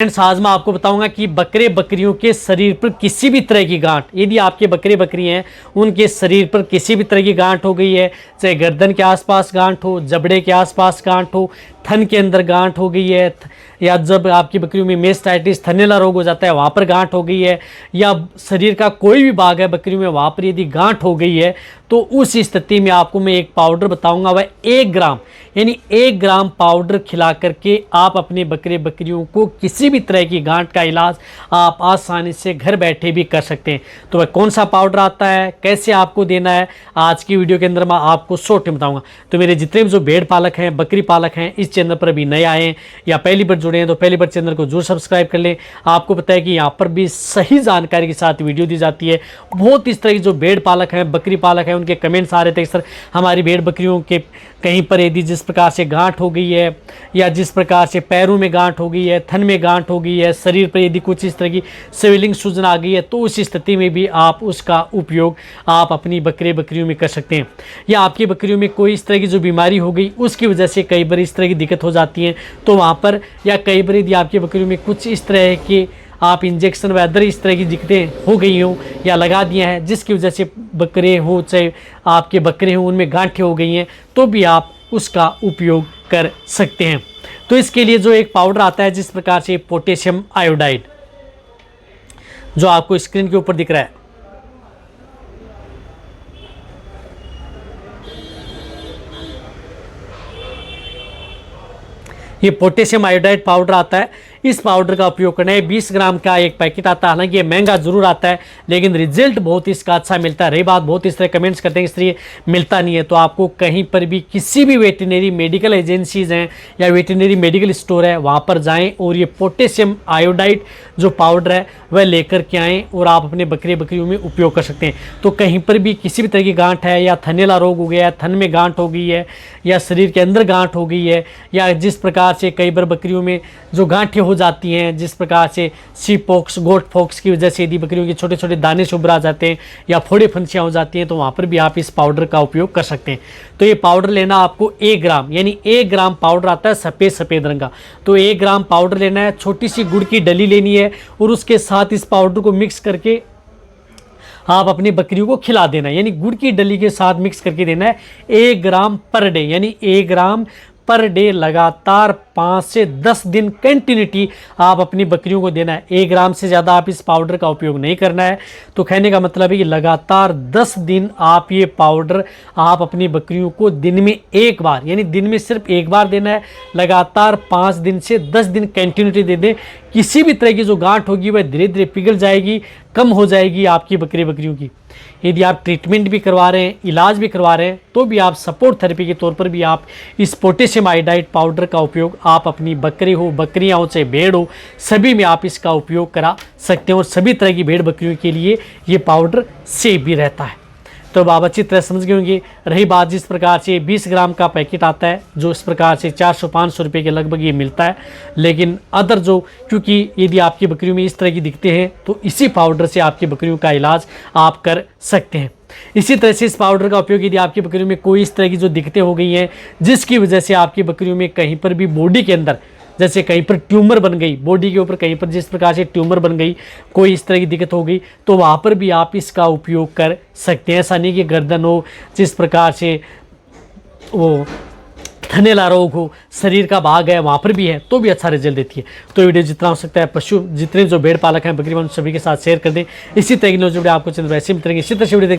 Friends, आज मैं आपको बताऊंगा कि बकरे बकरियों के शरीर पर किसी भी तरह की गांठ, यदि आपके बकरे बकरी हैं उनके शरीर पर किसी भी तरह की गांठ हो गई है, चाहे गर्दन के आसपास गांठ हो, जबड़े के आसपास गांठ हो, थन के अंदर गांठ हो गई है, या जब आपकी बकरियों में मेस्टाइटिस थनैला रोग हो जाता है वहाँ पर गांठ हो गई है, या शरीर का कोई भी भाग है बकरियों में वहाँ पर यदि गांठ हो गई है, तो उस स्थिति में आपको मैं एक पाउडर बताऊंगा। वह 1 ग्राम यानी 1 ग्राम पाउडर खिला करके आप अपने बकरे बकरियों को किसी भी तरह की गांठ का इलाज आप आसानी से घर बैठे भी कर सकते हैं। तो वह कौन सा पाउडर आता है, कैसे आपको देना है, आज की वीडियो के अंदर मैं आपको शॉर्ट में बताऊंगा। तो मेरे जितने भी जो भेड़ पालक हैं, बकरी पालक हैं, इस चैनल पर अभी नए आए हैं या पहली बार जुड़े हैं तो पहली बार चैनल को जरूर सब्सक्राइब कर लें। आपको पता है कि यहाँ पर भी सही जानकारी के साथ वीडियो दी जाती है। बहुत इस तरह की जो भेड़ पालक हैं, बकरी पालक हैं, उनके कमेंट्स आ रहे थे सर हमारी भेड़ बकरियों के कहीं पर यदि जिस प्रकार से गांठ हो गई है, या जिस प्रकार से पैरों में गांठ हो गई है, थन में गांठ हो गई है, शरीर पर यदि कुछ इस तरह की स्वेलिंग सूजन आ गई है, तो उस स्थिति में भी आप उसका उपयोग आप अपनी बकरे बकरियों में कर सकते हैं। या आपकी बकरियों में कोई इस तरह की जो बीमारी हो गई उसकी वजह से कई बार इस तरह की दिक्कत हो जाती है, तो वहाँ पर या कई बार यदि आपकी बकरियों में कुछ इस तरह के आप इंजेक्शन व अदर इस तरह की दिक्कतें हो गई हों या लगा दिए हैं जिसकी वजह से बकरे हो चाहे आपके बकरे हों उनमें गांठें हो गई हैं, तो भी आप उसका उपयोग कर सकते हैं। तो इसके लिए जो एक पाउडर आता है जिस प्रकार से पोटेशियम आयोडाइड, जो आपको स्क्रीन के ऊपर दिख रहा है, ये पोटेशियम आयोडाइड पाउडर आता है। इस पाउडर का उपयोग करना है। 20 ग्राम का एक पैकेट आता है। हालांकि ये महंगा जरूर आता है लेकिन रिजल्ट बहुत इसका अच्छा मिलता है। रही बात बहुत इस तरह कमेंट्स करते हैं इसलिए मिलता नहीं है, तो आपको कहीं पर भी किसी भी वेटरनरी मेडिकल एजेंसीज हैं या वेटरनरी मेडिकल स्टोर है वहाँ पर जाएँ और ये पोटेशियम आयोडाइड जो पाउडर है वह लेकर के आएँ और आप अपने बकरे बकरियों में उपयोग कर सकते हैं। तो कहीं पर भी किसी भी तरह की गांठ है, या थनैला रोग हो गया है, थन में गांठ हो गई है, या शरीर के अंदर गांठ हो गई है, या जिस प्रकार से कई बार बकरियों में जो गांठें हो जाती हैं जिस प्रकार से शीप पॉक्स, गोट पॉक्स की वजह से यदि बकरियों के छोटे छोटे दाने शुभ्र आ जाते हैं या फोड़े फंसियाँ हो जाती हैं, तो वहाँ पर भी आप इस पाउडर का उपयोग कर सकते हैं। तो ये पाउडर लेना आपको 1 ग्राम यानी 1 ग्राम पाउडर आता है सफ़ेद रंग का, तो 1 ग्राम पाउडर लेना है। छोटी सी गुड़ की डली लेनी है और उसके साथ इस पाउडर को मिक्स करके आप अपनी बकरियों को खिला देना है, यानी गुड़ की डली के साथ मिक्स करके देना है 1 ग्राम पर डे, यानी 1 ग्राम पर डे लगातार 5 से 10 दिन कंटिन्यूटी आप अपनी बकरियों को देना है। 1 ग्राम से ज़्यादा आप इस पाउडर का उपयोग नहीं करना है। तो कहने का मतलब है कि लगातार 10 दिन आप ये पाउडर आप अपनी बकरियों को दिन में 1 बार यानी दिन में सिर्फ 1 बार देना है। लगातार 5 दिन से 10 दिन कंटिन्यूटी दे दें। किसी भी तरह की जो गांठ होगी वह धीरे धीरे पिघल जाएगी, कम हो जाएगी आपकी बकरे बकरियों की। यदि आप ट्रीटमेंट भी करवा रहे हैं, इलाज भी करवा रहे हैं, तो भी आप सपोर्ट थेरेपी के तौर पर भी आप इस पोटेशियम आयोडाइड पाउडर का उपयोग आप अपनी बकरी हो, बकरियां हो, चाहे भेड़ हो, सभी में आप इसका उपयोग करा सकते हैं। और सभी तरह की भेड़ बकरियों के लिए ये पाउडर सेफ भी रहता है। तो अब आप अच्छी तरह समझ गए होंगे। रही बात जिस प्रकार से 20 ग्राम का पैकेट आता है जो इस प्रकार से 400-500 रुपये के लगभग ये मिलता है, लेकिन अदर जो, क्योंकि यदि आपकी बकरियों में इस तरह की दिखते हैं तो इसी पाउडर से आपकी बकरियों का इलाज आप कर सकते हैं। इसी तरह से इस पाउडर का उपयोग यदि आपकी बकरियों में कोई इस तरह की जो दिक्कतें हो गई हैं जिसकी वजह से आपकी बकरियों में कहीं पर भी बॉडी के अंदर जैसे कहीं पर ट्यूमर बन गई, बॉडी के ऊपर कहीं पर जिस प्रकार से ट्यूमर बन गई, कोई इस तरह की दिक्कत हो गई, तो वहाँ पर भी आप इसका उपयोग कर सकते हैं। ऐसा नहीं कि गर्दन हो, जिस प्रकार से वो थनैला रोग हो, शरीर का भाग है वहाँ पर भी है, तो भी अच्छा रिजल्ट देती है। तो वीडियो जितना हो सकता है पशु जितने जो भेड़ पालक हैं, बकरी पालक, सभी के साथ शेयर कर दें। इसी तरह की न्यूज़ वीडियो आपको चैनल वैसे मिलेंगे। इसी तरह से वीडियो